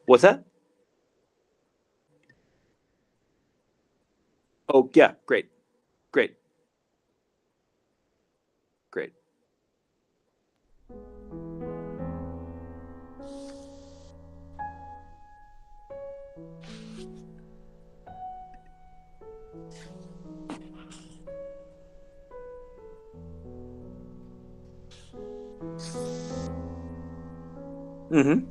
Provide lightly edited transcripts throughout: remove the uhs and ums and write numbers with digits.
What's that? Oh, yeah, great. Great. Great. Mm-hmm.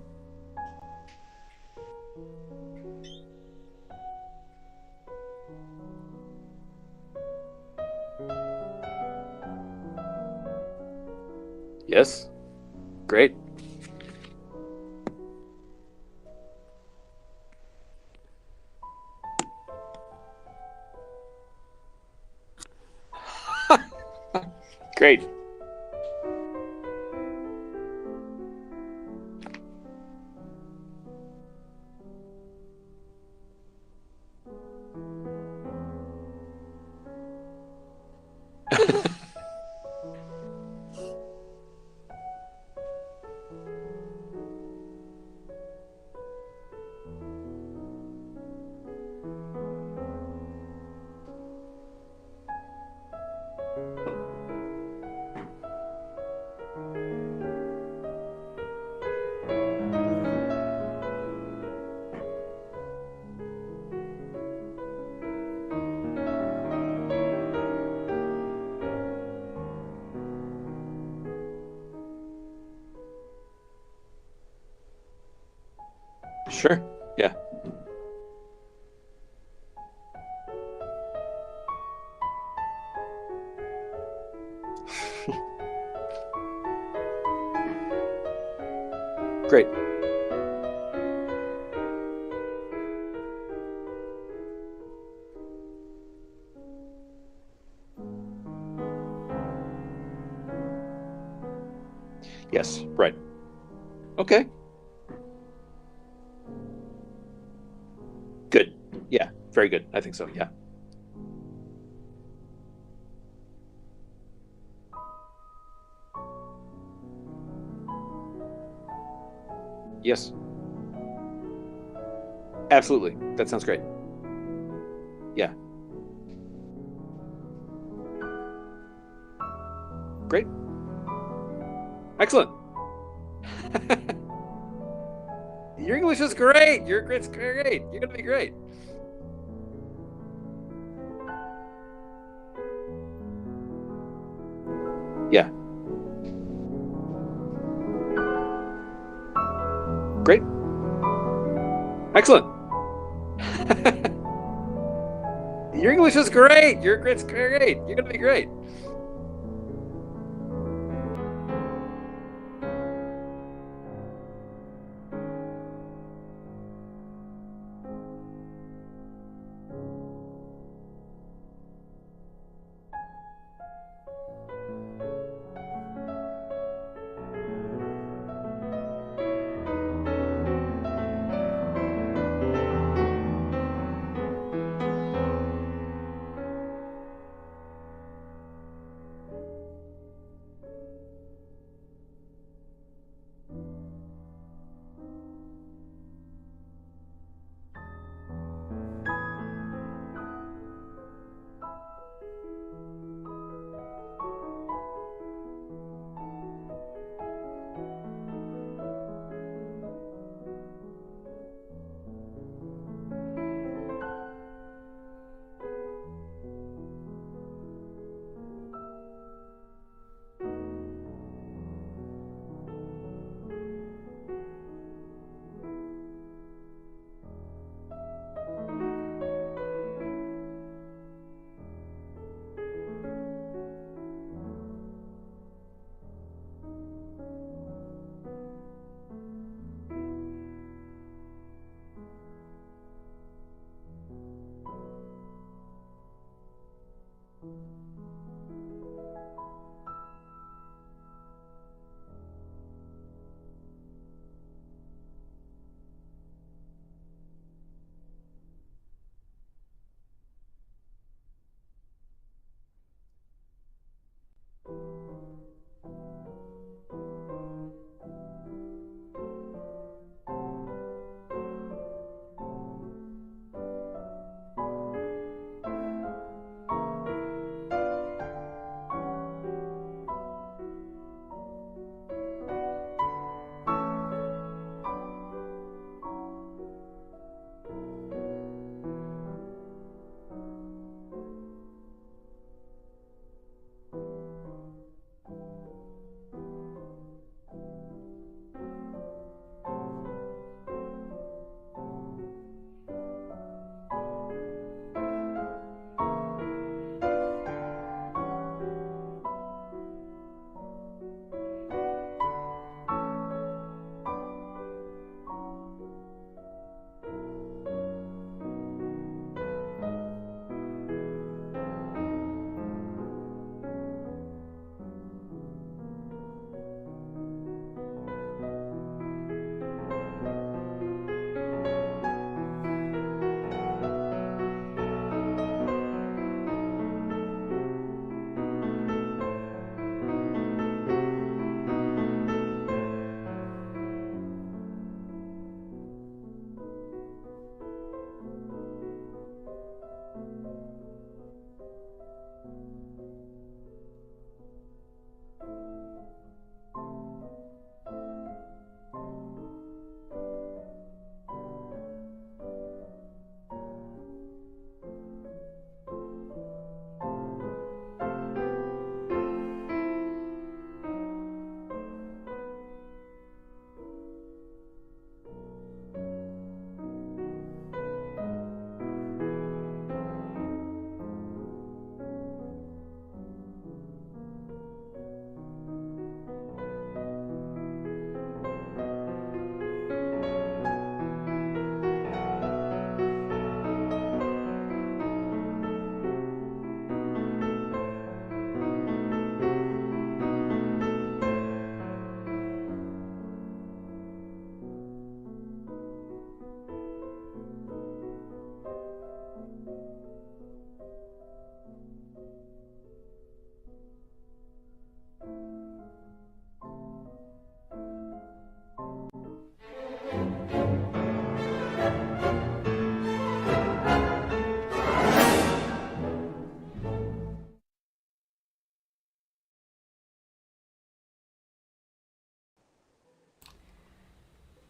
Yes. Great. Great. Sure. Yeah. Great. Yes. Right. Okay. Good. Yeah. Very good. I think so. Yeah. Yes. Absolutely. That sounds great. Yeah. Great. Excellent. Your English is great. It's great. You're gonna be great. Yeah. Great. Excellent. Your English is great. It's great. You're gonna be great.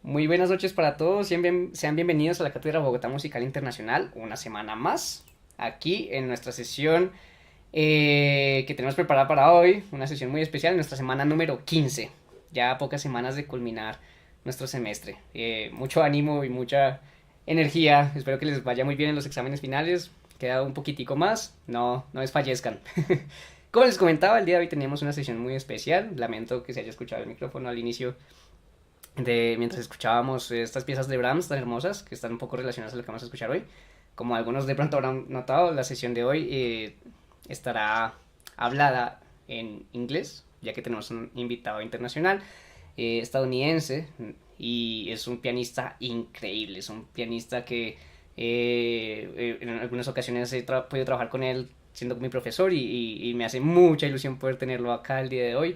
Muy buenas noches para todos, sean bienvenidos a la Cátedra Bogotá Musical Internacional, una semana más, aquí en nuestra sesión que tenemos preparada para hoy, una sesión muy especial, nuestra semana número 15, ya a pocas semanas de culminar nuestro semestre. Mucho ánimo y mucha energía, espero que les vaya muy bien en los exámenes finales, queda un poquitico más, no desfallezcan. Como les comentaba, el día de hoy teníamos una sesión muy especial, lamento que se haya escuchado el micrófono al inicio mientras escuchábamos estas piezas de Brahms tan hermosas que están un poco relacionadas a lo que vamos a escuchar hoy. Como algunos de pronto habrán notado, la sesión de hoy estará hablada en inglés, ya que tenemos un invitado internacional estadounidense y es un pianista increíble, es un pianista que en algunas ocasiones podido trabajar con él siendo mi profesor y me hace mucha ilusión poder tenerlo acá el día de hoy.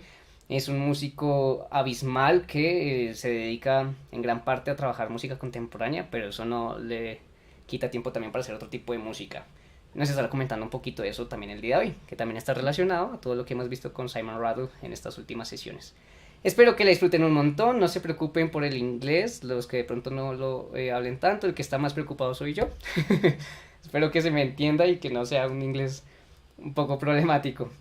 Es un músico abismal que se dedica en gran parte a trabajar música contemporánea, pero eso no le quita tiempo también para hacer otro tipo de música. Nos estará comentando un poquito de eso también el día de hoy, que también está relacionado a todo lo que hemos visto con Simon Rattle en estas últimas sesiones. Espero que la disfruten un montón, no se preocupen por el inglés, los que de pronto no lo hablen tanto, el que está más preocupado soy yo. Espero que se me entienda y que no sea un inglés un poco problemático.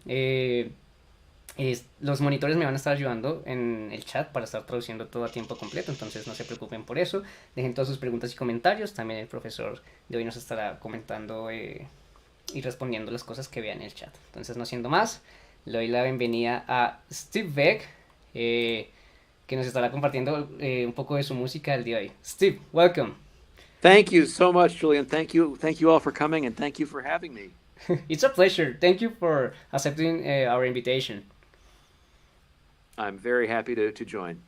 Los monitores me van a estar ayudando en el chat para estar traduciendo todo a tiempo completo, entonces no se preocupen por eso. Dejen todas sus preguntas y comentarios. También el profesor de hoy nos estará comentando y respondiendo las cosas que vea en el chat. Entonces, no siendo más, le doy la bienvenida a Steve Beck, eh, que nos estará compartiendo un poco de su música el día de hoy. Steve, welcome. Thank you so much, Julian. Thank you all for coming, and thank you for having me. It's a pleasure. Thank you for accepting our invitation. I'm very happy to join.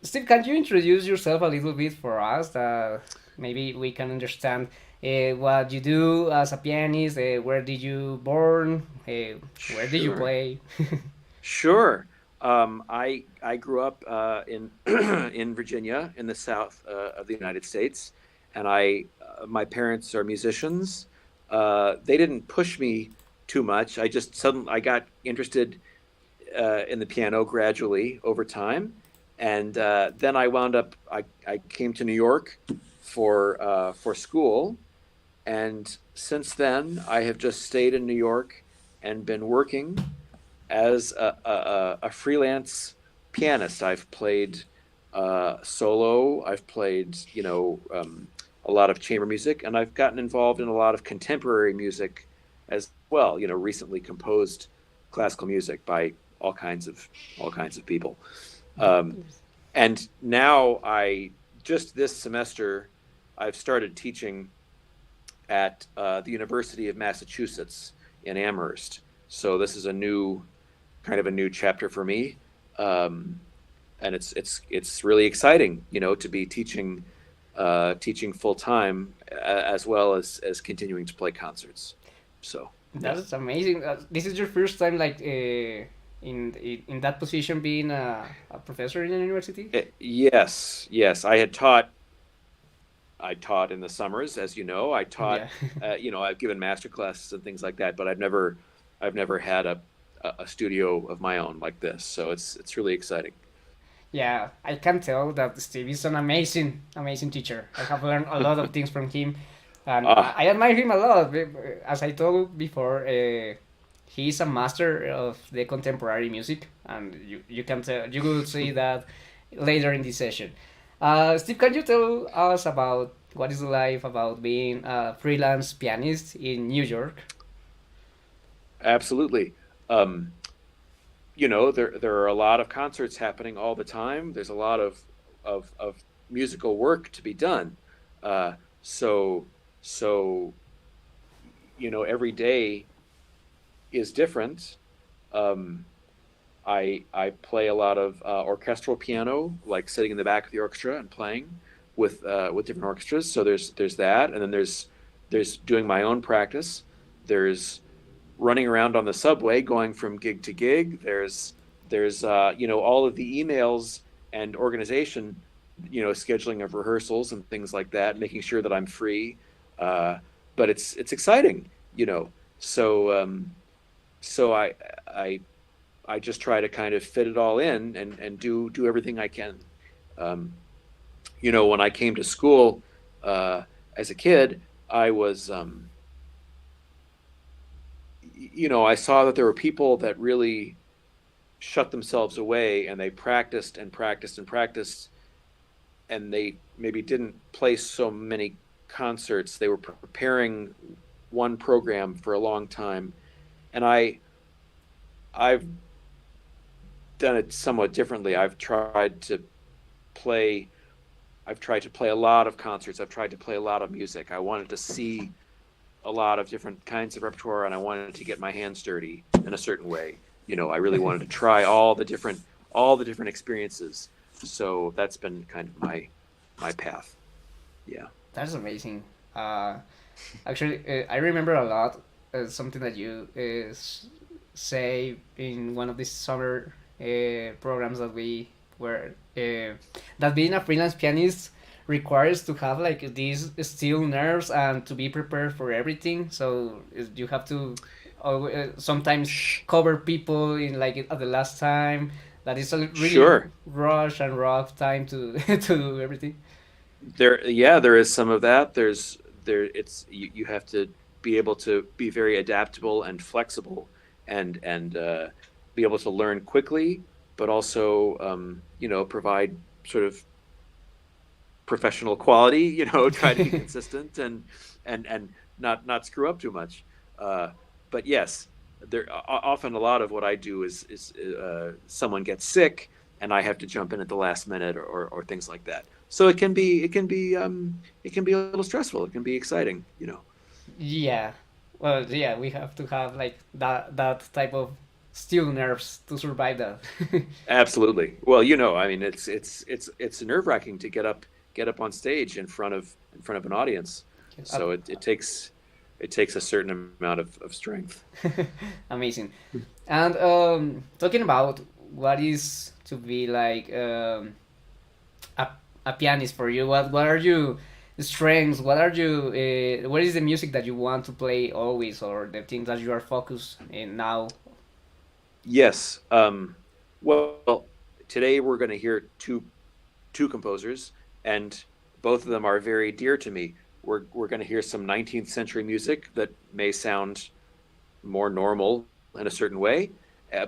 Steve, can you introduce yourself a little bit for us? That maybe we can understand what you do as a pianist. Where did you born? Where did you Sure, play? sure. I grew up in in Virginia, in the South of the United States, and my parents are musicians. They didn't push me too much. I got interested in the piano gradually over time. And then I wound up. I came to New York for school, and since then I have just stayed in New York and been working as a freelance pianist. I've played solo. I've played a lot of chamber music, and I've gotten involved in a lot of contemporary music as well. Recently composed classical music by all kinds of people. Um, and now just this semester I've started teaching at the University of Massachusetts in Amherst. So this is a new chapter for me, um, and it's really exciting, to be teaching full time as well as continuing to play concerts. So yeah. That's amazing. This is your first time, like, in that position, being a professor in a university. Yes, yes. I taught in the summers, as you know. I taught, Yeah. I've given master classes and things like that, but I've never had a studio of my own like this. So it's really exciting. Yeah, I can tell that Steve is an amazing teacher. I have learned a lot of things from him, and Ah, I admire him a lot. As I told before, he is a master of the contemporary music, and you can tell, you will see that later in this session. Steve, can you tell us about what is life about being a freelance pianist in New York? absolutely. There are a lot of concerts happening all the time. There's a lot of musical work to be done. Uh, so so every day is different. Um, I play a lot of orchestral piano, like sitting in the back of the orchestra and playing with different orchestras. So there's that, and then there's doing my own practice. There's running around on the subway, going from gig to gig. There's all of the emails and organization, scheduling of rehearsals and things like that, making sure that I'm free. Uh, but it's exciting, you know. So so I I just try to kind of fit it all in and do everything I can. Um, when I came to school as a kid, I was, I saw that there were people that really shut themselves away and they practiced and practiced and practiced, and they maybe didn't play so many concerts. They were preparing one program for a long time, and I've done it somewhat differently. Play I've tried to play a lot of concerts. I've tried to play a lot of music. I wanted to see a lot of different kinds of repertoire, and I wanted to get my hands dirty in a certain way. I really wanted to try all the different experiences. So that's been kind of my path. Yeah. That's amazing. Uh, Actually, I remember a lot something that you say in one of these summer programs that we were that being a freelance pianist requires to have like these steel nerves and to be prepared for everything. So you have to sometimes cover people in like at the last time. That is a really Sure. rush and rough time to to do everything. Yeah, there is some of that. You have to be able to be very adaptable and flexible, and be able to learn quickly, but also provide sort of professional quality. Try to be consistent and not screw up too much. Uh, but yes, often a lot of what I do is someone gets sick and I have to jump in at the last minute, or things like that. So it can be a little stressful. It can be exciting. Yeah. Well, yeah, we have to have like that type of steel nerves to survive that. Absolutely. Well, I mean, it's nerve wracking to get up on stage in front of an audience. Uh, So it takes a certain amount of strength. Amazing. And talking about what is to be like a, a pianist for you, what are you strengths? What is the music that you want to play always, or the things that you are focused in now? Yes. Well, today we're going to hear two composers, and both of them are very dear to me. We're going to hear some 19th century music that may sound more normal in a certain way,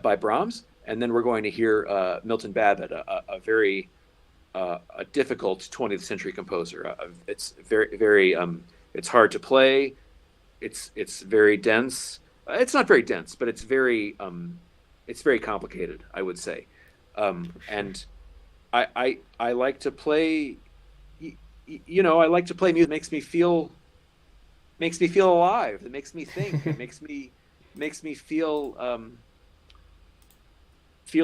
by Brahms, and then we're going to hear Milton Babbitt, a very a difficult 20th century composer. It's very very it's hard to play. It's very dense. It's not very dense, but it's very complicated, I would say. And I like to play. I like to play music that makes me feel alive. It makes me think. It makes me feel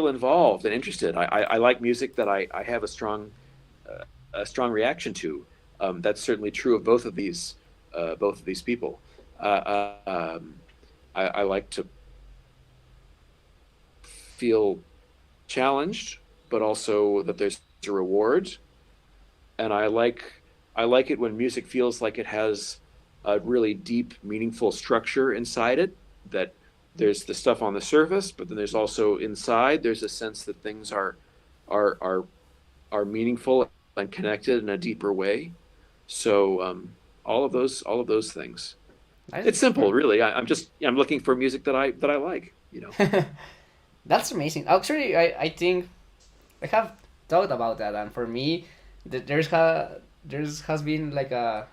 involved and interested. I like music that I have a strong reaction to. That's certainly true of both of these people. I like to feel challenged, but also that there's a reward. And I like it when music feels like it has a really deep, meaningful structure inside it. That there's the stuff on the surface, but then there's also inside. There's a sense that things are are are meaningful and connected in a deeper way. So all of those things. That It's is simple, really. I'm looking for music that I like. That's amazing. Actually, I think I have thought about that, and for me, there's has been like a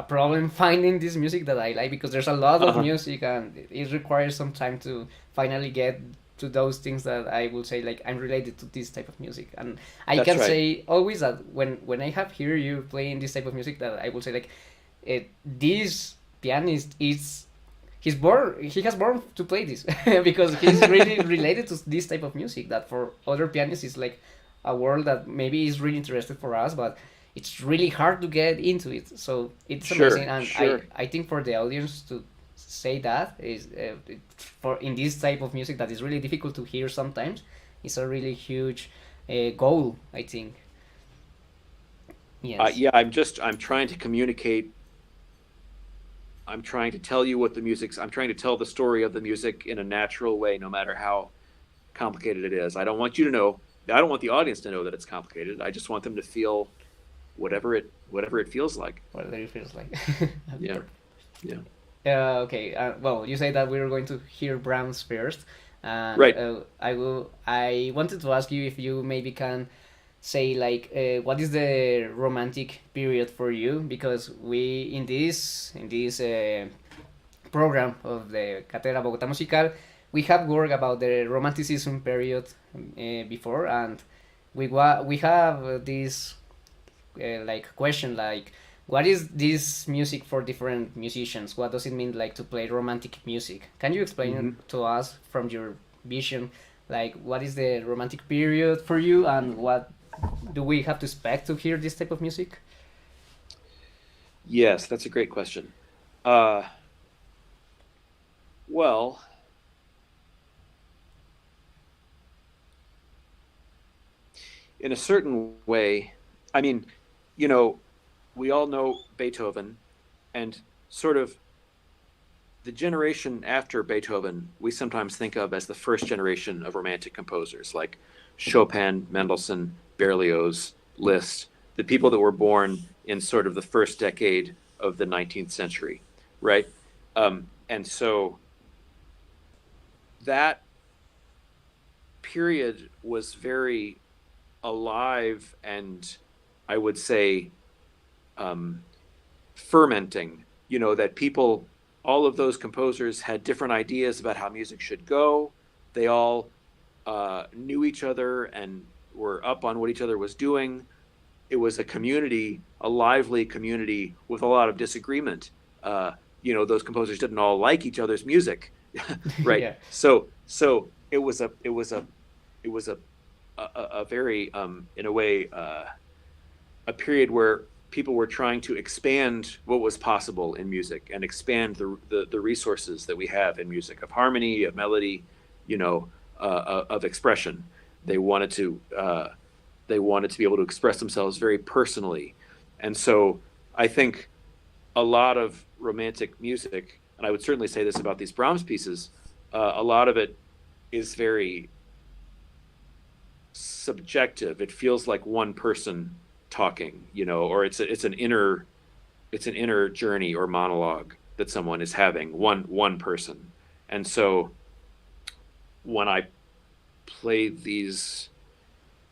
problem finding this music that I like because there's a lot of Uh-huh. music and it requires some time to finally get to those things that I will say like I'm related to this type of music. And I That's can right. say always that when I have hear you playing this type of music that I will say like this pianist is he has born to play this because he's really related to this type of music that for other pianists is like a world that maybe is really interested for us, but it's really hard to get into it. So it's amazing, Sure, and sure. I think for the audience to say that is for in this type of music that is really difficult to hear sometimes, it's a really huge goal. I think yes. Yeah, I'm trying to communicate. I'm trying to tell you what the music's. I'm trying to tell the story of the music in a natural way, no matter how complicated it is. I don't want you to know. I don't want the audience to know that it's complicated. I just want them to feel whatever it feels like. Whatever it feels like. Yeah, yeah, Okay. Well, you say that we are going to hear Brahms first, and right. I wanted to ask you if you maybe can say like what is the romantic period for you, because we in this program of the Cátedra Bogotá Musical we have worked about the romanticism period before, and we have this like question like what is this music for different musicians, what does it mean like to play romantic music? Can you explain it Hmm. to us from your vision, like what is the romantic period for you and what do we have to expect to hear this type of music? Yes, that's a great question. Uh, well, in a certain way, I mean, you know, we all know Beethoven, and sort of the generation after Beethoven, we sometimes think of as the first generation of romantic composers like Chopin, Mendelssohn, Berlioz, Liszt, the people that were born in sort of the first decade of the 19th century, right? And so that period was very alive and I would say um, fermenting, that people, all of those composers had different ideas about how music should go. They all knew each other and were up on what each other was doing. It was a community, a lively community with a lot of disagreement. Those composers didn't all like each other's music, right? Yeah, So it was a very in a way a period where people were trying to expand what was possible in music and expand the resources that we have in music of harmony, of melody, of expression. They wanted to they wanted to be able to express themselves very personally, and so I think a lot of romantic music, and I would certainly say this about these Brahms pieces, a lot of it is very subjective. It feels like one person talking, or it's an inner journey or monologue that someone is having, one person. And so when I play these,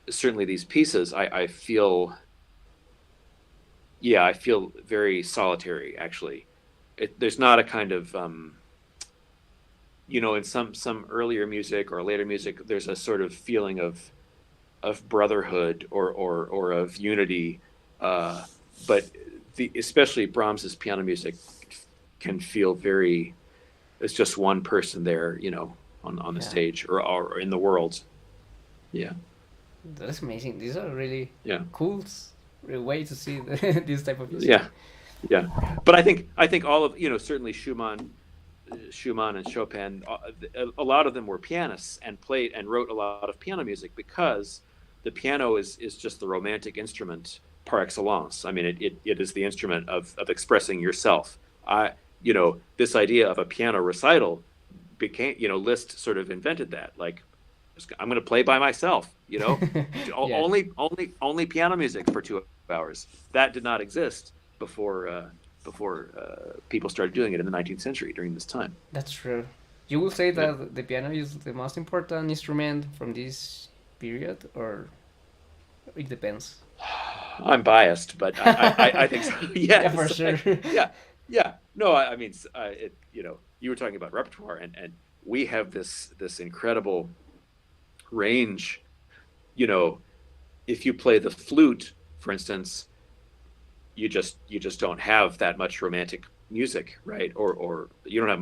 certainly these pieces, I feel, yeah, I feel very solitary actually. There's not a kind of in some earlier music or later music, there's a sort of feeling of brotherhood or of unity. But especially Brahms's piano music can feel very. It's just one person there, on the yeah, stage or in the world. Yeah, that's amazing. These are really yeah, cool way to see this type of music. yeah, yeah. But I think all of certainly Schumann and Chopin, a lot of them were pianists and played and wrote a lot of piano music because the piano is just the romantic instrument par excellence. I mean, it is the instrument of expressing yourself. This idea of a piano recital became, Liszt sort of invented that. Like, I'm going to play by myself, Yeah, only piano music for 2 hours. That did not exist before people started doing it in the 19th century during this time. that's true. You will say Yeah. that the piano is the most important instrument from this period, or it depends. I'm biased, but I think so. Yeah, for Yes. sure. Yeah. Yeah. No, I mean, you were talking about repertoire, and we have this incredible range. You know, if you play the flute, for instance, you just don't have that much romantic music, right? Or you don't have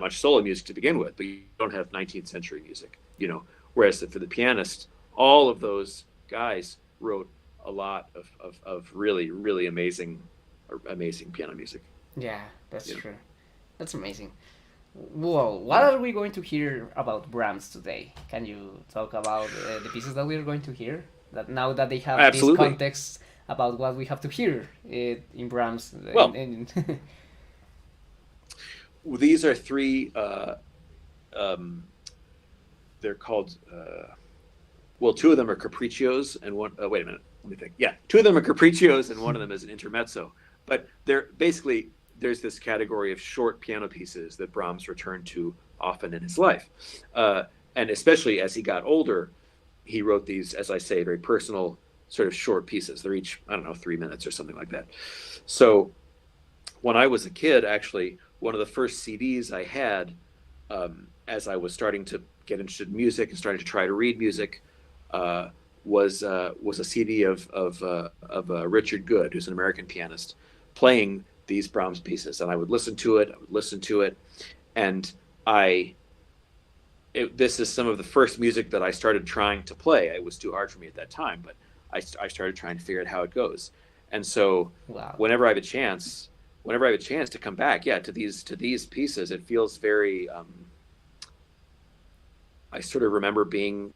much solo music to begin with, but you don't have 19th century music. Whereas for the pianist, all of those guys wrote a lot of really really amazing piano music. Yeah, that's Yeah. true. That's amazing. Well, what Yeah. are we going to hear about Brahms today? Can you talk about the pieces that we are going to hear? That now that they have this Absolutely. context about what we have to hear in Brahms. Well, these are three. Um, they're called. well, two of them are capriccios, and one. Wait a minute, let me think. Yeah, two of them are capriccios, and one of them is an intermezzo. But they're basically there's this category of short piano pieces that Brahms returned to often in his life, and especially as he got older, he wrote these, as I say, very personal sort of short pieces. They're each, I don't know, 3 minutes or something like that. So when I was a kid, actually, one of the first CDs I had, as I was starting to get interested in music and starting to try to read music, uh, was a CD of Richard Good, who's an American pianist, playing these Brahms pieces, and I would listen to it. I would listen to it, and I. This is some of the first music that I started trying to play. It was too hard for me at that time, but I started trying to figure out how it goes. And so, Wow. whenever I have a chance to come back, yeah, to these pieces, it feels very. I sort of remember being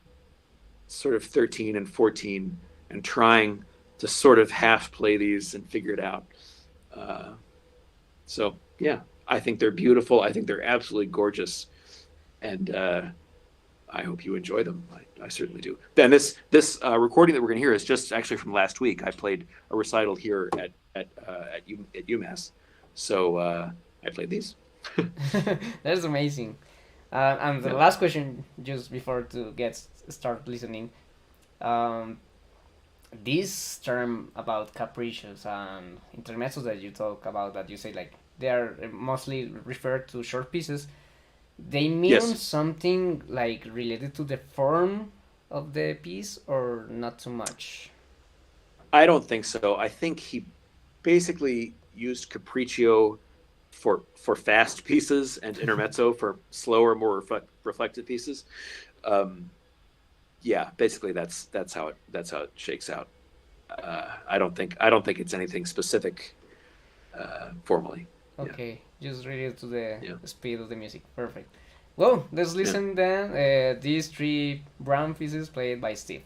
sort of 13 and 14 and trying to sort of half play these and figure it out. Uh, so yeah, I think they're beautiful. I think they're absolutely gorgeous, and I hope you enjoy them. I certainly do. Then this recording that we're going to hear is just actually from last week. I played a recital here at UMass, so I played these. That's amazing. And the Yeah. last question, just before to get start listening, um, this term about capricious and intermezzos that you talk about, that you say like they are mostly referred to short pieces. They mean Yes, something like related to the form of the piece, or not too much. I don't think so. I think he basically used capriccio for fast pieces and intermezzo for slower, more reflective pieces. Um, yeah, basically that's how it shakes out. I don't think it's anything specific formally. Yeah, Okay, just related to the yeah, speed of the music. Perfect. Well, let's yeah. listen then. These three brown pieces played by Steve.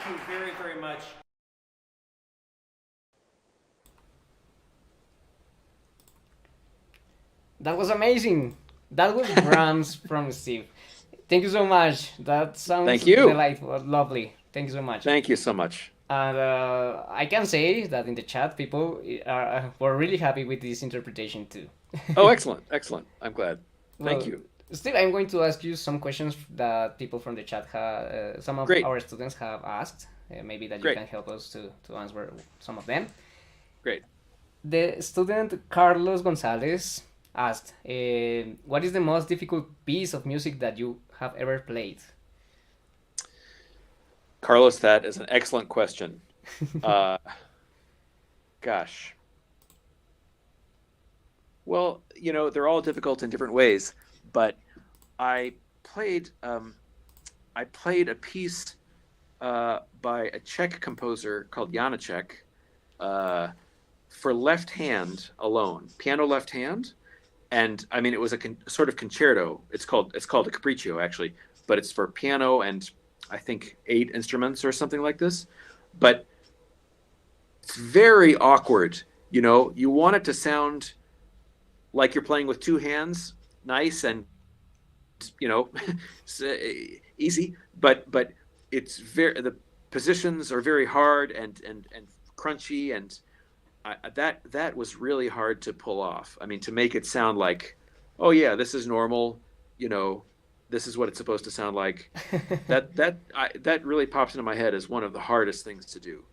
you very, very much. That was amazing. That was drums from Steve. Thank you so much. That sounds Thank you. delightful, lovely. Thank you so much. Thank you so much. And I can say that in the chat, people were really happy with this interpretation too. Oh, excellent. Excellent. I'm glad. Thank Well, you. Steve, I'm going to ask you some questions that people from the chat some of Great. our students have asked. Maybe that you Great. can help us to answer some of them. Great. The student Carlos Gonzalez asked, "What is the most difficult piece of music that you have ever played?" Carlos, that is an excellent question. Uh, gosh. Well, they're all difficult in different ways, but I played I played a piece by a Czech composer called Janacek uh, for left hand alone, piano left hand, and I mean it was a sort of concerto. It's called a capriccio actually, but it's for piano and I think 8 instruments or something like this. But it's very awkward. You want it to sound like you're playing with two hands, nice and you know easy, but the positions are very hard and crunchy, and that was really hard to pull off. I mean, to make it sound like, oh yeah, this is normal, you know, this is what it's supposed to sound like. That really pops into my head as one of the hardest things to do.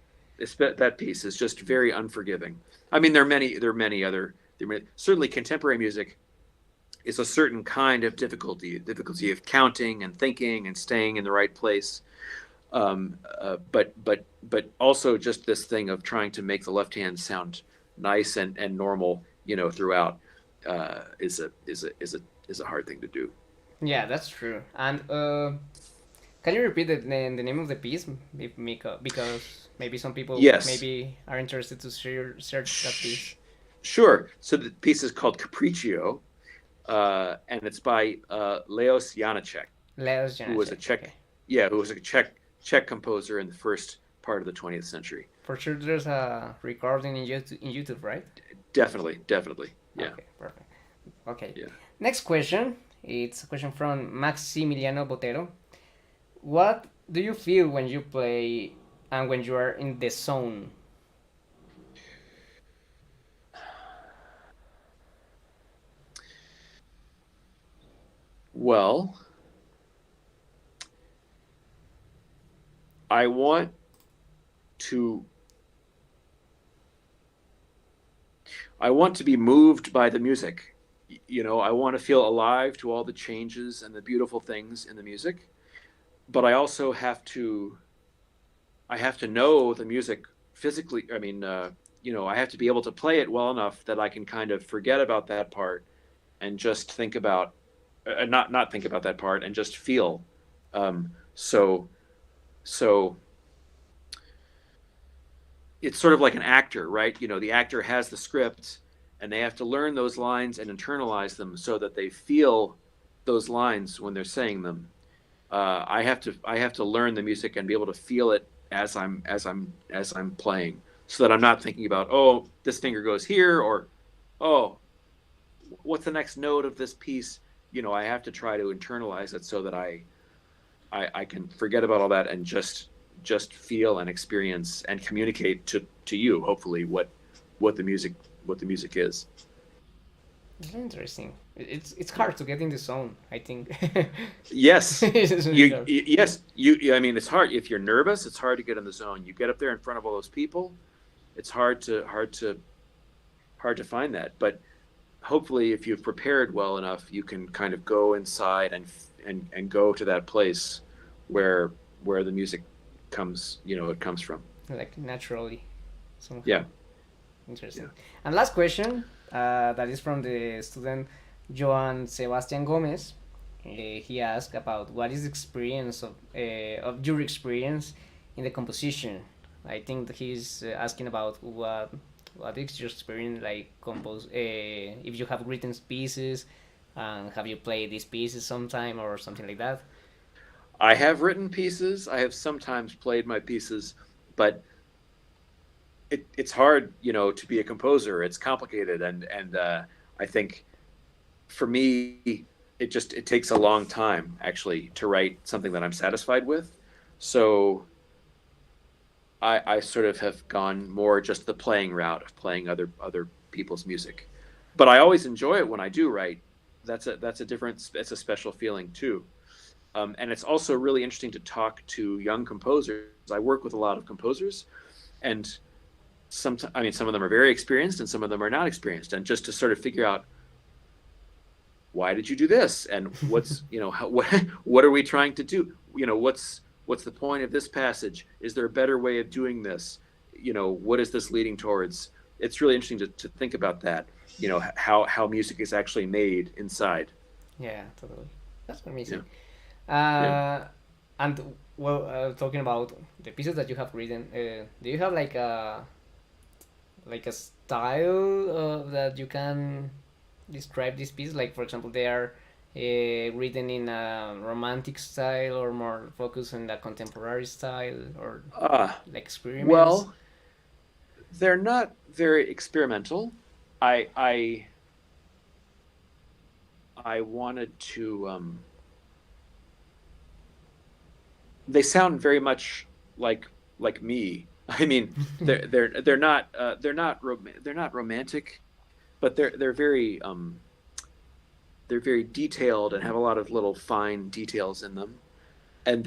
That piece is just very unforgiving. I mean, there are many other certainly contemporary music is a certain kind of difficulty of counting and thinking and staying in the right place. But also just this thing of trying to make the left hand sound nice and normal, throughout, is a hard thing to do. Yeah, that's true. And can you repeat the name of the piece? Because maybe some people Yes, maybe are interested to search that piece. sure. So the piece is called Capriccio, and it's by Leos Janáček, Leos who was a Janacek. Czech, Okay. yeah, who was a Czech composer in the first part of the 20th century. For sure, there's a recording in YouTube, right? Definitely, definitely, yeah, Okay, perfect. Okay. yeah. Next question. It's a question from Maximiliano Botero. What do you feel when you play and when you are in the zone? Well, I want to I want to be moved by the music. I want to feel alive to all the changes and the beautiful things in the music, but I have to know the music physically. I mean, I have to be able to play it well enough that I can kind of forget about that part and just think about, not think about that part and just feel. So so it's sort of like an actor, right? The actor has the script and they have to learn those lines and internalize them so that they feel those lines when they're saying them. I have to learn the music and be able to feel it as I'm playing, so that I'm not thinking about, oh, this finger goes here, or oh, what's the next note of this piece. I have to try to internalize it so that I can forget about all that and just feel and experience and communicate to you, hopefully, what the music what the music is. It's very interesting. It's hard to get in the zone, I think. Yes, It's really hard. yes, I mean, it's hard if you're nervous. It's hard to get in the zone. You get up there in front of all those people. It's hard to find that. But hopefully, if you've prepared well enough, you can kind of go inside and go to that place where the music comes from. Like naturally, somehow. Yeah, Interesting. yeah. And last question, that is from the student Joan Sebastian Gomez. He asked about what is the experience of your experience in the composition. I think that he's asking about what is your experience like compose if you have written pieces and have you played these pieces sometime or something like that. I have written pieces. I have sometimes played my pieces, but it's hard, to be a composer. It's complicated, and I think for me, it takes a long time actually to write something that I'm satisfied with. So I sort of have gone more just the playing route of playing other people's music, but I always enjoy it when I do write. It's a special feeling too. And it's also really interesting to talk to young composers. I work with a lot of composers, and some of them are very experienced, and some of them are not experienced. And just to sort of figure out, why did you do this, and what are we trying to do? What's the point of this passage? Is there a better way of doing this? What is this leading towards? It's really interesting to think about that. How music is actually made inside. Yeah, totally. That's Yeah, amazing. yeah. Uh, and well, talking about the pieces that you have written, do you have like a style that you can describe this piece? Like, for example, they are written in a romantic style, or more focused on the contemporary style, or Ah, like experiments. well, they're not very experimental. I I I wanted to. They sound very much like me. I mean, they're not romantic, but they're very detailed and have a lot of little fine details in them. And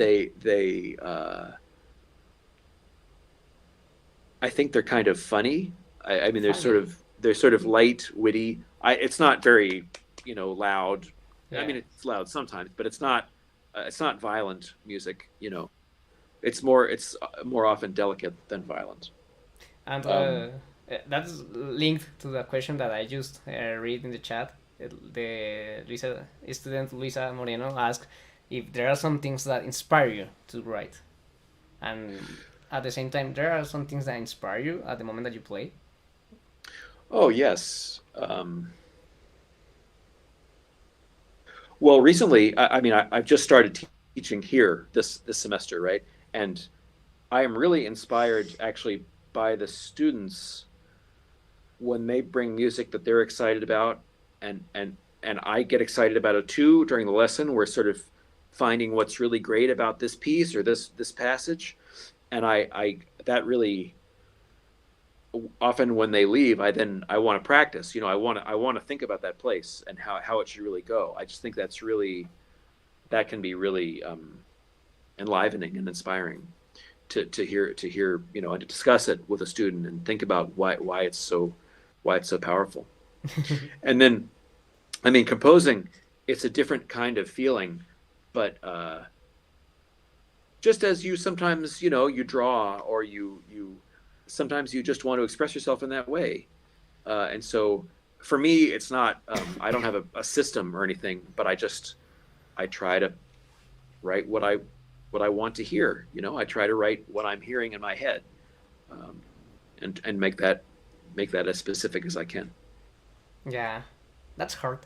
I think they're kind of funny. I mean, Funny. they're sort of light, witty. It's not very, loud. I Yeah. mean, it's loud sometimes, but it's not violent music. It's more often delicate than violent. And Um, that's linked to the question that I just read in the chat. The Luisa student Luisa Moreno asked if there are some things that inspire you to write, and at the same time, there are some things that inspire you at the moment that you play. oh yes. Well, recently, I mean, I've just started teaching here this semester, right? And I am really inspired actually by the students when they bring music that they're excited about, and I get excited about it too during the lesson. We're sort of finding what's really great about this piece or this passage, and I that really often when they leave, I want to practice. I want to think about that place and how it should really go. I just think that can be really enlivening and inspiring to hear and to discuss it with a student and think about why it's so powerful. And then, I mean, composing, it's a different kind of feeling, but just as you sometimes you draw, or you sometimes you just want to express yourself in that way. And so for me, it's not I don't have a system or anything, but I try to write what I want to hear. I try to write what I'm hearing in my head, um, and make that as specific as I can. Yeah, that's hard.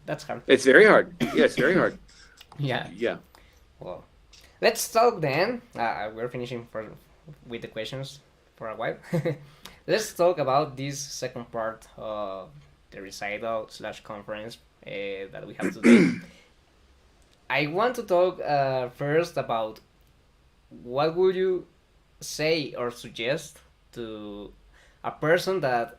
That's hard. It's very hard. Yeah, it's very hard. Yeah. Yeah. Well, let's talk then. We're finishing with the questions for a while. Let's talk about this second part of the recital slash conference that we have today. I want to talk first about what would you say or suggest to a person that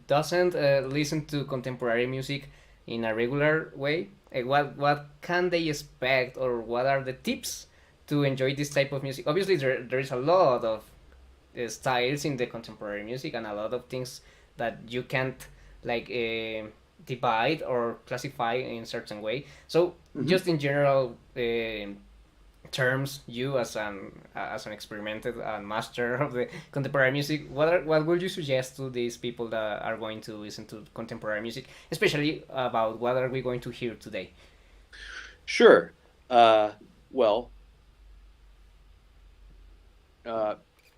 doesn't listen to contemporary music in a regular way. What can they expect, or what are the tips to enjoy this type of music? Obviously, there is a lot of styles in the contemporary music, and a lot of things that you can't like divide or classify in certain way. So Hmm. just in general terms, you as an experimented master of the contemporary music, what would you suggest to these people that are going to listen to contemporary music, especially about what are we going to hear today? Sure. Well, uh,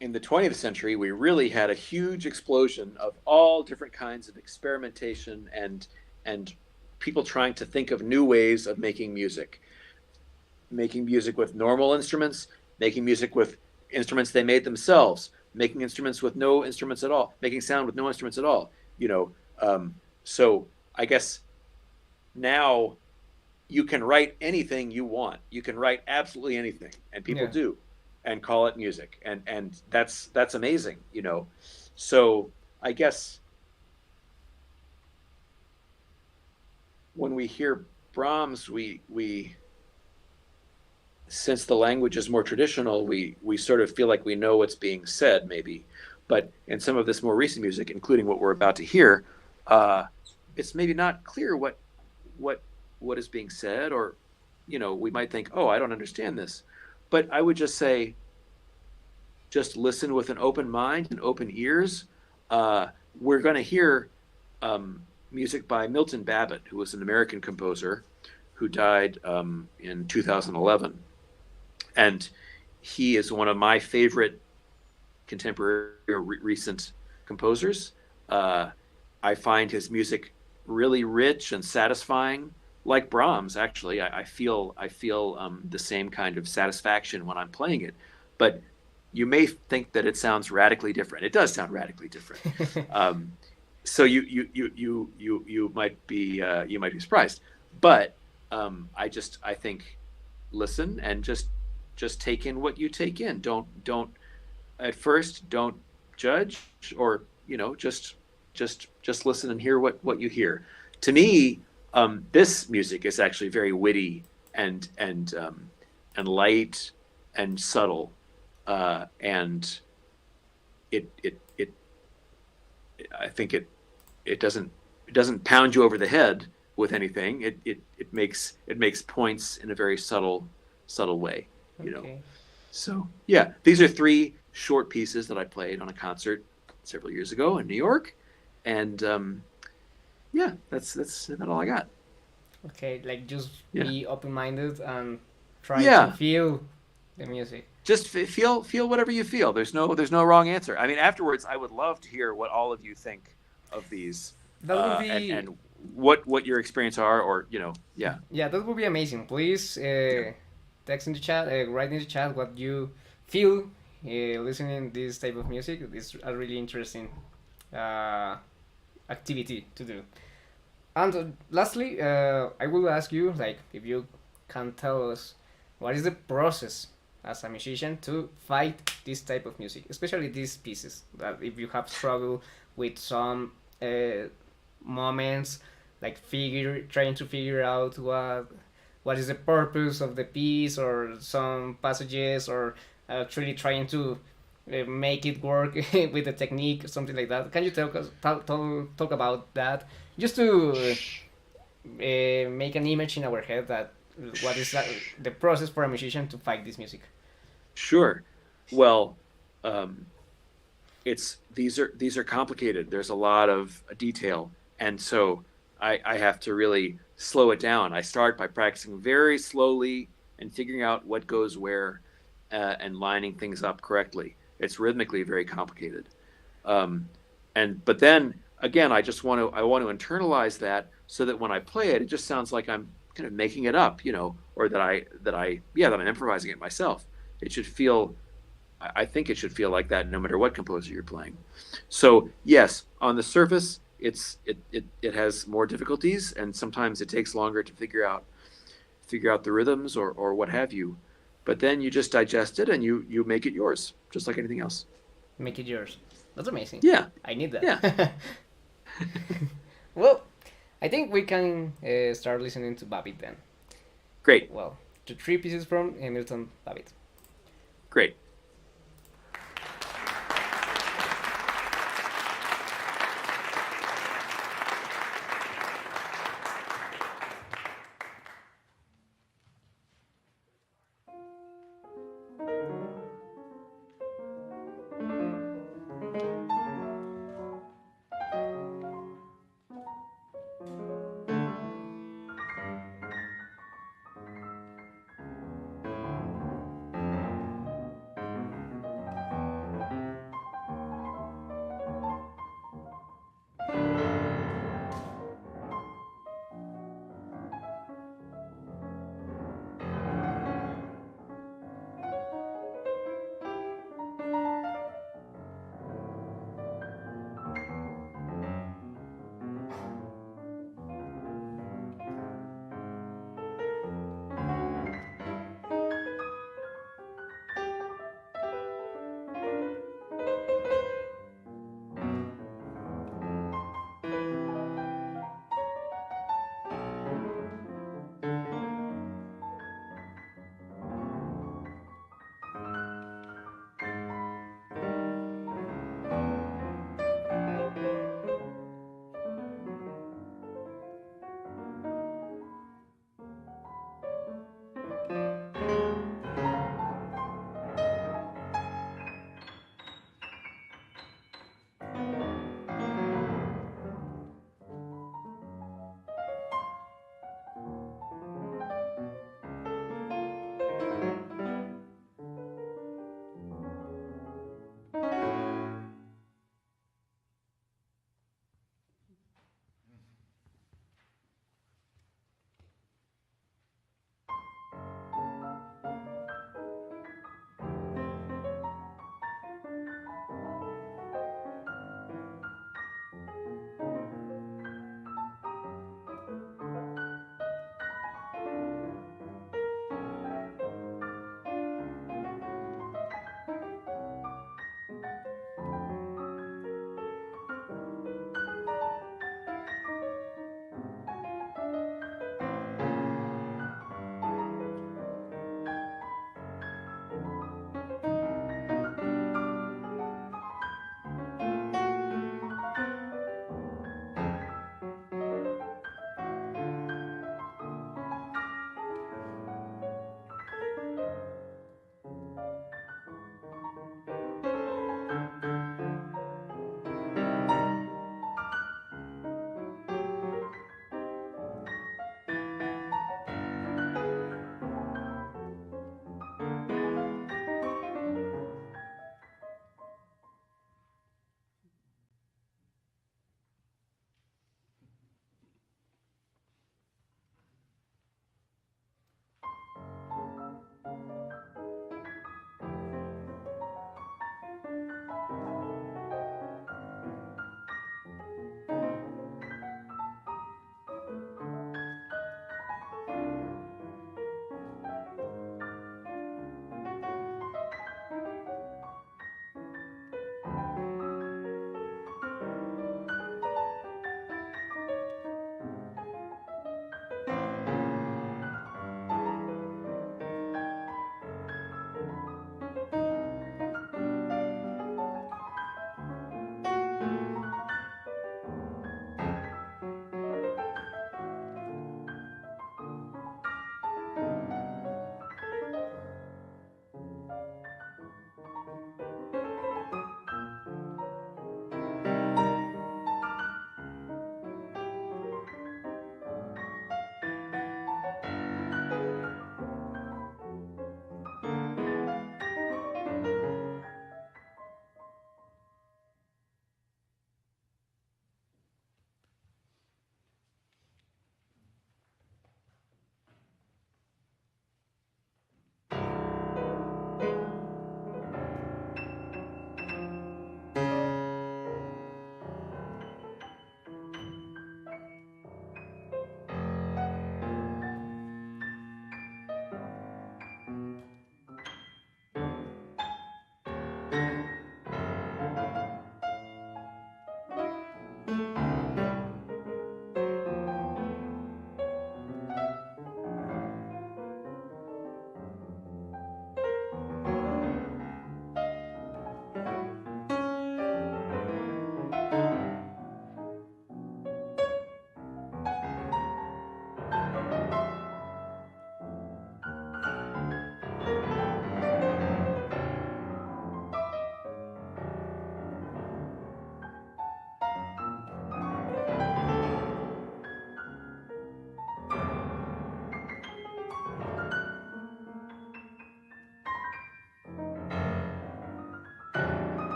in the 20th century, we really had a huge explosion of all different kinds of experimentation and people trying to think of new ways of making music. making music with normal instruments, making music with instruments they made themselves, making instruments with no instruments at all, making sound with no instruments at all. You know, so I guess now you can write anything you want. You can write absolutely anything, and people Yeah. do, and call it music, and that's amazing. You know, so I guess when we hear Brahms, we since the language is more traditional, we sort of feel like we know what's being said, maybe. But in some of this more recent music, including what we're about to hear, uh, it's maybe not clear what what is being said, or we might think, oh, I don't understand this. But I would just say, just listen with an open mind and open ears. Uh, we're going to hear music by Milton Babbitt, who was an American composer who died in 2011. And he is one of my favorite contemporary or recent composers. Uh, I find his music really rich and satisfying, like Brahms. Actually, I feel the same kind of satisfaction when I'm playing it. But you may think that it sounds radically different. It does sound radically different. Um, so you might be surprised, but I think listen and just take in what you take in. Don't at first don't judge, or just listen and hear what you hear. To me, this music is actually very witty and light and subtle, and it I think it doesn't pound you over the head with anything. It makes points in a very subtle way, you know. Okay. So yeah, these are three short pieces that I played on a concert several years ago in New York, and yeah, that's about all I got. Okay, like just Yeah, be open-minded and try to yeah. feel the music. Just feel whatever you feel. There's no wrong answer. I mean, afterwards, I would love to hear what all of you think of these, That would and be, what your experience are, or yeah, yeah, that would be amazing. Please yeah. text in the chat, write in the chat what you feel listening this type of music. It's a really interesting uh, activity to do. And lastly, I will ask you, like, if you can tell us what is the process as a musician to fight this type of music, especially these pieces. That if you have struggled with some moments, like trying to figure out what is the purpose of the piece, or some passages, or actually trying to make it work with the technique, something like that. Can you talk about that, just to make an image in our head that what is that, the process for a musician to fight this music? Sure. Well, um, it's these are complicated. There's a lot of detail, and so I have to really slow it down. I start by practicing very slowly and figuring out what goes where, and lining things up correctly. It's rhythmically very complicated, um, and but then again, I want to internalize that, so that when I play it, it just sounds like I'm kind of making it up, or that I'm improvising it myself. It should feel I think it should feel like that no matter what composer you're playing. So yes, on the surface, it has more difficulties, and sometimes it takes longer to figure out the rhythms, or what have you. But then you just digest it, and you make it yours, just like anything else. Make it yours. That's amazing. Yeah, I need yeah, that. Well, I think we can start listening to Babbitt then. great, Well, to three pieces from Hamilton Babbitt. great.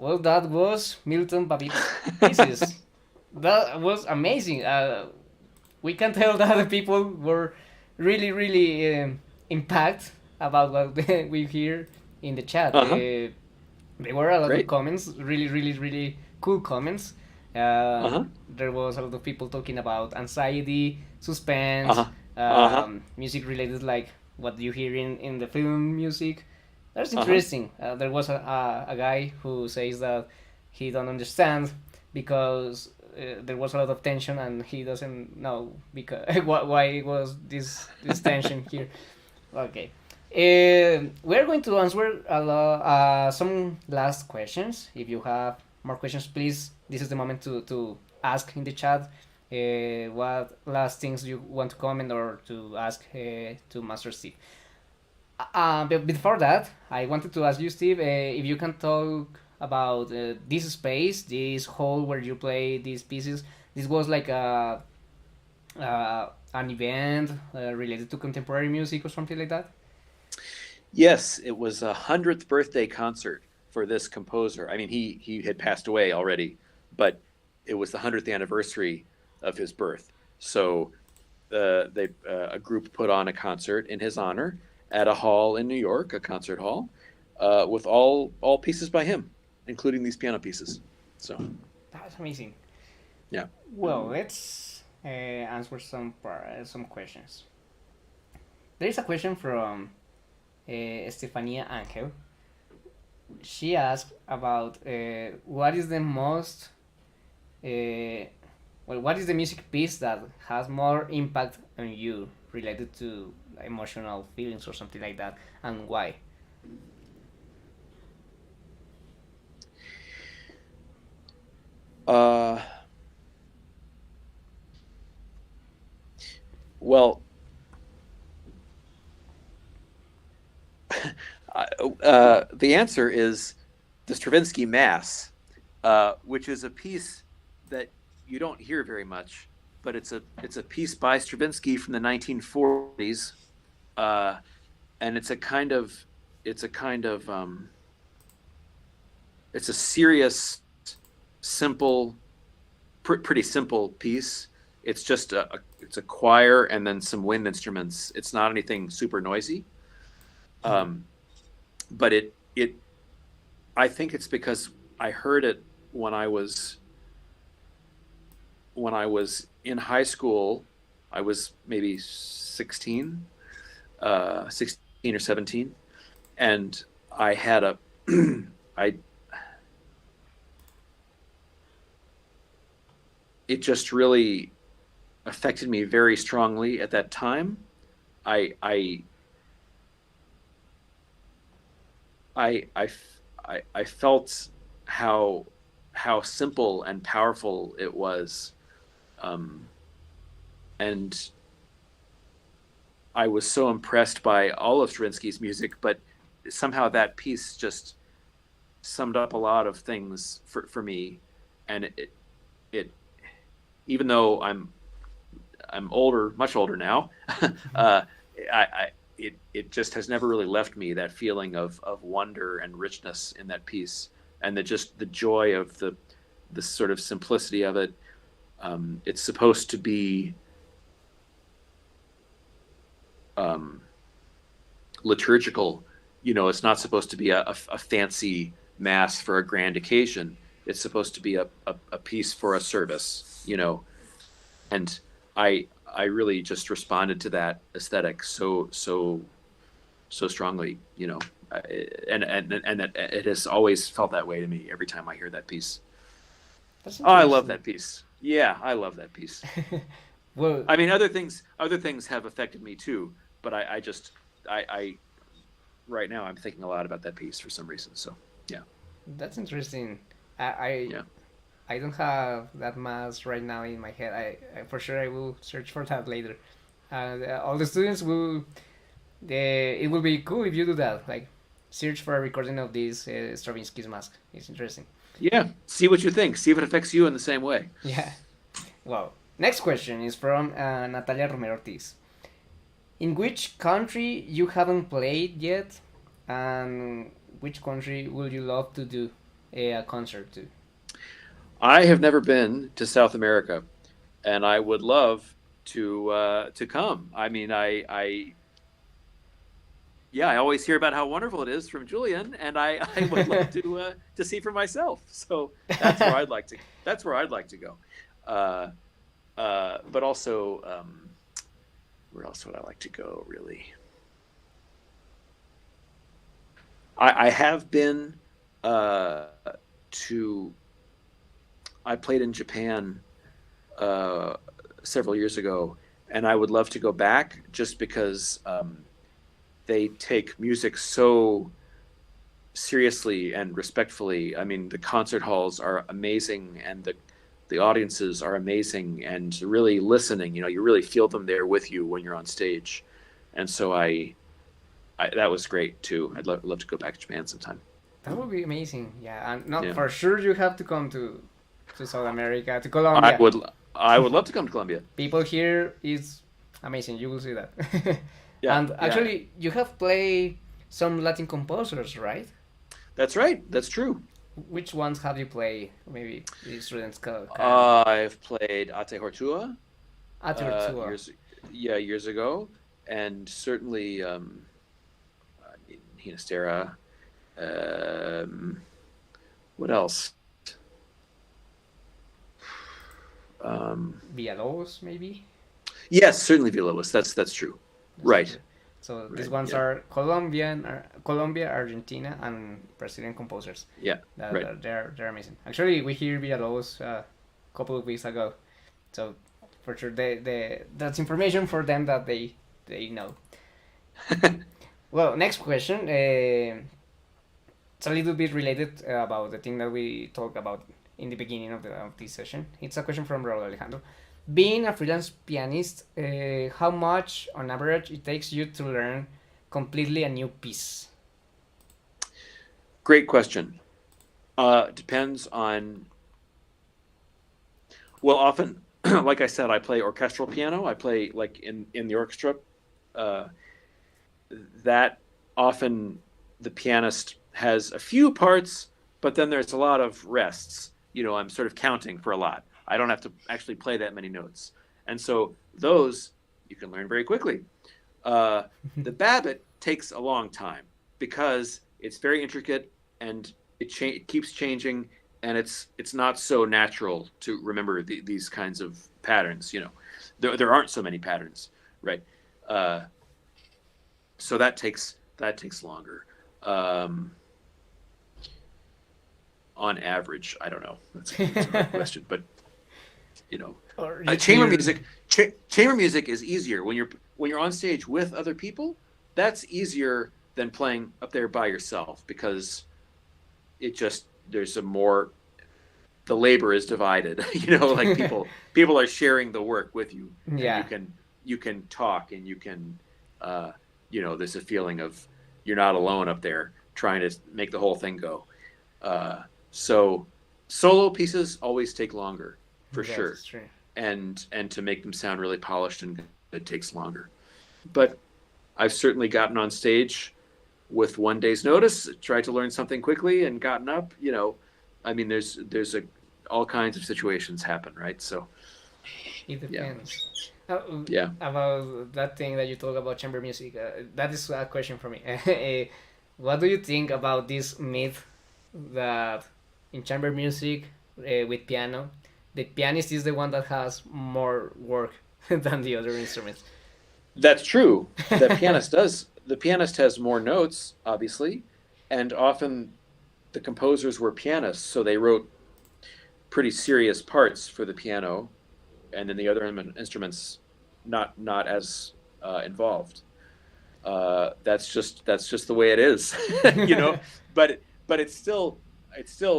Well, that was Milton Babbitt's pieces. That was amazing. We can tell that the people were really, really impacted about what we hear in the chat. Uh huh. There were a lot of Great. comments, really, really, really cool comments. Uh huh. There was a lot of people talking about anxiety, Uh suspense, huh. Uh huh. music related like what you hear in the film music. That's Uh huh. interesting. There was a guy who says that he don't understand because there was a lot of tension and he doesn't know because why was this tension here. Okay. We're going to answer some last questions. If you have more questions, please, this is the moment to ask in the chat what last things you want to comment or to ask to Master Steve. But before that, I wanted to ask you, Steve, if you can talk about this space, this hall where you play these pieces. This was like an event related to contemporary music or something like that. Yes, it was a 100th birthday concert for this composer. I mean, he had passed away already, but it was the 100th anniversary of his birth. So a group put on a concert in his honor at a hall in New York, a concert hall, with all pieces by him, including these piano pieces. So That's amazing. yeah. Well, let's answer some questions. There is a question from Estefania Angel. She asked about what is the most what is the music piece that has more impact on you related to emotional feelings or something like that, and why? Uh, well, the answer is the Stravinsky Mass, which is a piece that you don't hear very much, but it's a piece by Stravinsky from the 1940s, uh, and it's a kind of it's a serious, simple, pretty simple piece. It's just it's a choir and then some wind instruments. It's not anything super noisy, Mm-hmm. um, but it I think it's because I heard it when I was in high school. I was maybe 16, 16 or 17, and I had a I it just really affected me very strongly at that time. I I I I felt how simple and powerful it was, um, and I was so impressed by all of Stravinsky's music. But somehow that piece just summed up a lot of things for me, and it even though I'm older, much older now, I it just has never really left me, that feeling of wonder and richness in that piece, and just the joy of the sort of simplicity of it. It's supposed to be um, liturgical, it's not supposed to be a fancy mass for a grand occasion. It's supposed to be a piece for a service, and I really just responded to that aesthetic so strongly, and that it has always felt that way to me every time I hear that piece. That's Oh, I love interesting. that piece. Yeah, I love that piece. Well, I mean, other things have affected me too, but I just I right now I'm thinking a lot about that piece for some reason. So yeah, that's interesting. I yeah, I don't have that mass right now in my head. I for sure I will search for that later. And all the students will. It will be cool if you do that. Like, search for a recording of this Stravinsky's mask. It's interesting. yeah. See what you think. See if it affects you in the same way. Yeah. Wow. Next question is from Natalia Romero Ortiz. In which country you haven't played yet, and which country would you love to do? a concert to? I have never been to South America, and I would love to come. I mean, yeah, I always hear about how wonderful it is from Julian, and I would love to see for myself. So that's where I'd like to go. Uh, but also, where else would I like to go? Really, I have been uh, to. I played in Japan uh, several years ago, and I would love to go back just because they take music so seriously and respectfully. I mean, the concert halls are amazing, and the audiences are amazing, and really listening. You know, you really feel them there with you when you're on stage, and so I that was great too. I'd love to go back to Japan sometime. That would be amazing. Yeah, and no, Yeah, for sure you have to come to South America, to I Colombia. would I would love to come to Colombia. People here is amazing. You will see that. Yeah, And yeah, actually, you have played some Latin composers, right? that's right. That's true. Which ones have you played? Maybe the students can I've played Ate Hortua add your tour. years, yeah, years ago, and certainly Hinastera. Um, what else? Um, Villalobos, maybe. yes, certainly Villalobos. That's true. That's Right, true. So these right. ones Yeah, are Colombia, Argentina, and Brazilian composers. yeah, right. They're amazing. Actually, we hear Villalobos a couple of weeks ago, so for sure that's information for them that they know. Well, next question. It's a little bit related about the thing that we talked about in the beginning of this session. It's a question from Raul Alejandro. Being a freelance pianist, how much on average it takes you to learn completely a new piece? Great question. Depends on, well, often, like I said, I play orchestral piano. I play like in the orchestra. Uh, that often the pianist has a few parts, but then there's a lot of rests. You know, I'm sort of counting for a lot. I don't have to actually play that many notes. And so those you can learn very quickly. The Babbitt takes a long time because it's very intricate and it keeps changing, and it's not so natural to remember these kinds of patterns. You know, there aren't so many patterns, right? Uh, so that takes longer. Um, on average, I don't know. That's a hard question, but you know, Or chamber music chamber music is easier when you're on stage with other people. That's easier than playing up there by yourself because it just there's a more the labor is divided. You know, like people are sharing the work with you, and yeah, you can talk, and you can uh, there's a feeling of you're not alone up there trying to make the whole thing go. So solo pieces always take longer for that sure, is true. and to make them sound really polished and good, it takes longer. But I've certainly gotten on stage with 1 day's notice, tried to learn something quickly, and gotten up. You know, I mean, there's all kinds of situations happen, right? So It yeah, depends. yeah. About that thing that you talk about chamber music, that is a question for me. What do you think about this myth that in chamber music with piano, the pianist is the one that has more work than the other instruments? That's true. The pianist has more notes, obviously, and often the composers were pianists, so they wrote pretty serious parts for the piano, and then the other instruments not as involved. That's just the way it is, you know. But it still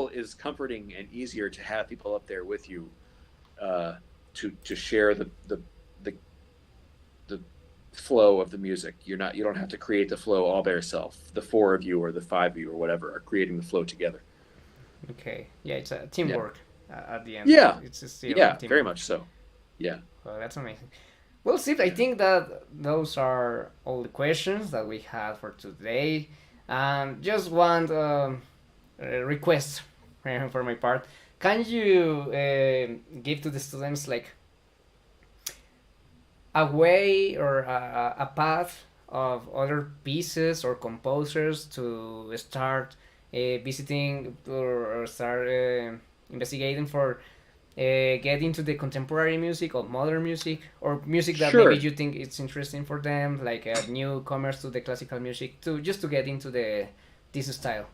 is comforting and easier to have people up there with you uh, to share the the flow of the music. You don't have to create the flow all by yourself. The four of you or the five of you or whatever are creating the flow together. Okay, yeah, it's a Yeah, teamwork at the end. yeah, It's still yeah. Very teamwork. much so. Yeah. Well, that's amazing. Well, Steve, I Yeah. think that those are all the questions that we had for today. Just one request for my part. Can you give to the students like a way or a path of other pieces or composers to start visiting or start investigating for get into the contemporary music or modern music or music that maybe Sure, you think it's interesting for them, like newcomers to the classical music, to just to get into the this style.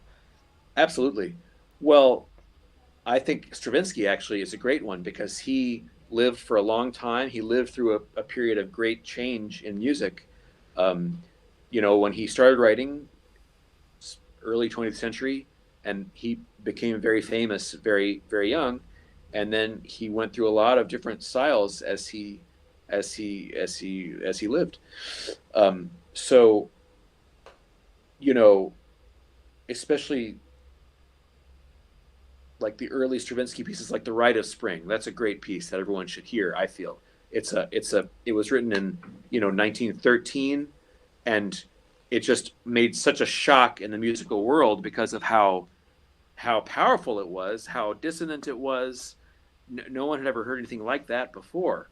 absolutely. Well, I think Stravinsky actually is a great one because he lived for a long time. He lived through a period of great change in music. Um, when he started writing, early 20th century, and he became very famous very, very young. And then he went through a lot of different styles as he lived. So, you know, especially like the early Stravinsky pieces, like the Rite of Spring. That's a great piece that everyone should hear. I feel it was written in 1913, and it just made such a shock in the musical world because of how powerful it was, how dissonant it was. No one had ever heard anything like that before.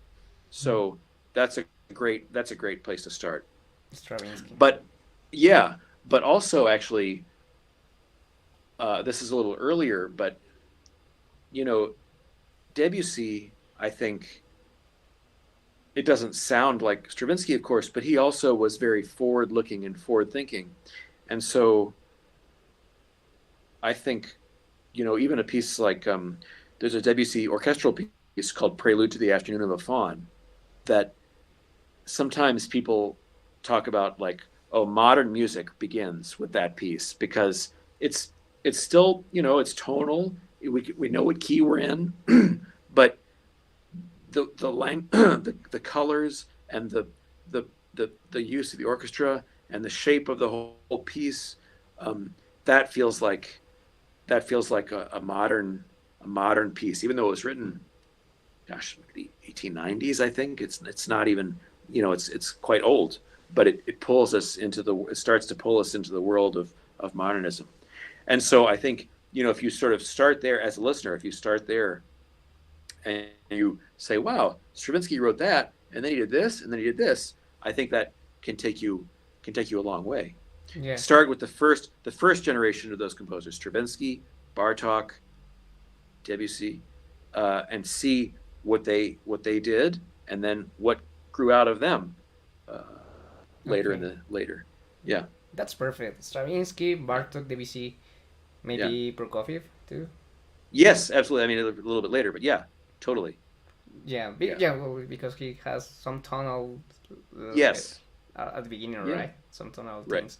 Mm. So that's a great place to start. Stravinsky. But yeah, but also actually, this is a little earlier, but you know, Debussy, I think it doesn't sound like Stravinsky, of course, but he also was very forward looking and forward thinking. And so I think, even a piece like there's a Debussy orchestral piece called Prelude to the Afternoon of a Faun that sometimes people talk about like, oh, modern music begins with that piece because it's it's still, it's tonal. We know what key we're in, but the colors and the the use of the orchestra and the shape of the whole piece, um, that feels like a modern piece, even though it was written, gosh, the 1890s. I think it's not even, it's quite old, but it pulls us into it starts to pull us into the world of modernism. And so I think, if you sort of start there as a listener, if you start there and you say, wow, Stravinsky wrote that, and then he did this, and then he did this, I think that can take you a long way. Yeah, Start with the first generation of those composers, Stravinsky, Bartok, Debussy, and see what they did, and then what grew out of them uh, okay. later. Yeah, That's perfect. Stravinsky, yeah, Bartok, Debussy, yeah. maybe Prokofiev too. Yes, absolutely. I mean, a little bit later, but yeah, totally. Yeah, Yeah. yeah, well, because he has some tonal Yes. at the beginning, Yeah. right? Some tonal Right. things.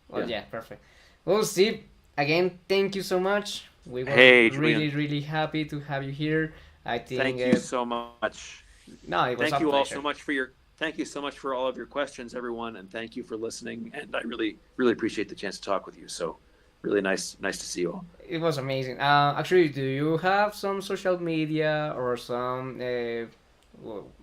Well, Yeah. yeah, perfect. Well, Steve, again, thank you so much. We were Hey, really, Julian. really happy to have you here. I think, Thank you so much. no, it was Thank a you all so pleasure. much for your. Thank you so much for all of your questions, everyone, and thank you for listening. And I really, really appreciate the chance to talk with you. So, really nice to see you all. It was amazing. Actually, do you have some social media or some a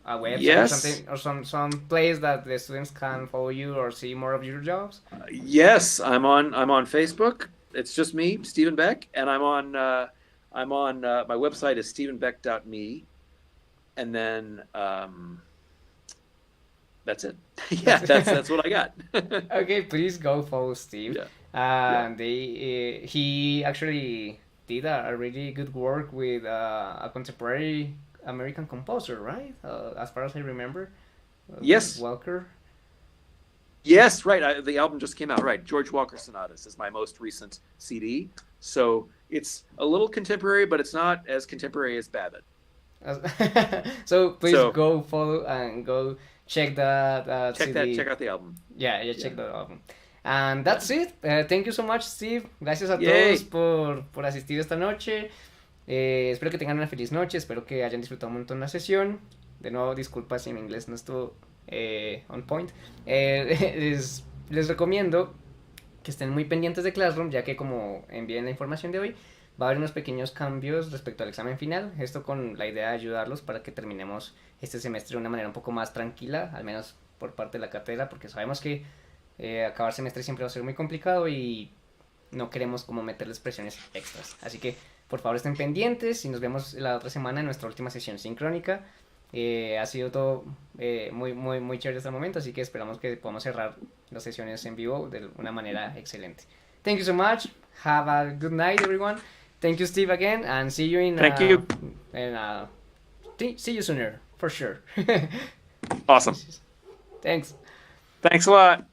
website or Yes. something or some place that the students can follow you or see more of your jobs? Yes, I'm on Facebook. It's just me, Steven Beck, and I'm on my website is stephenbeck.me, and then that's it. Yeah, That's that's what I got. okay. Please go follow Steve. Yeah, yeah. And he actually did a really good work with a contemporary American composer, right? As far as I remember, Yes, Walker. yes, right. The album just came out. Right, George Walker Sonatas is my most recent CD. So it's a little contemporary, but it's not as contemporary as Babbitt. So please So go follow and go check that CD. check out the album. Yeah, yeah, Yeah, check that album. And yeah. that's it. Thank you so much, Steve. Gracias a todos Yay! por asistir esta noche. Espero que tengan una feliz noche. Espero que hayan disfrutado un montón la sesión. De nuevo, disculpas si mi inglés no estuvo on point. Les recomiendo que estén muy pendientes de Classroom, ya que como envíen la información de hoy, va a haber unos pequeños cambios respecto al examen final. Esto con la idea de ayudarlos para que terminemos este semestre de una manera un poco más tranquila, al menos por parte de la cátedra, porque sabemos que acabar semestre siempre va a ser muy complicado y no queremos como meterles presiones extras. Así que Por favor, estén pendientes y nos vemos la otra semana en nuestra última sesión sincrónica. Ha sido todo muy chévere hasta el momento, así que esperamos que podamos cerrar las sesiones en vivo de una manera excelente. Thank you so much. Have a good night, everyone. Thank you, Steve, again, and see you Thank you. See you sooner, for sure. Awesome. Thanks. Thanks a lot.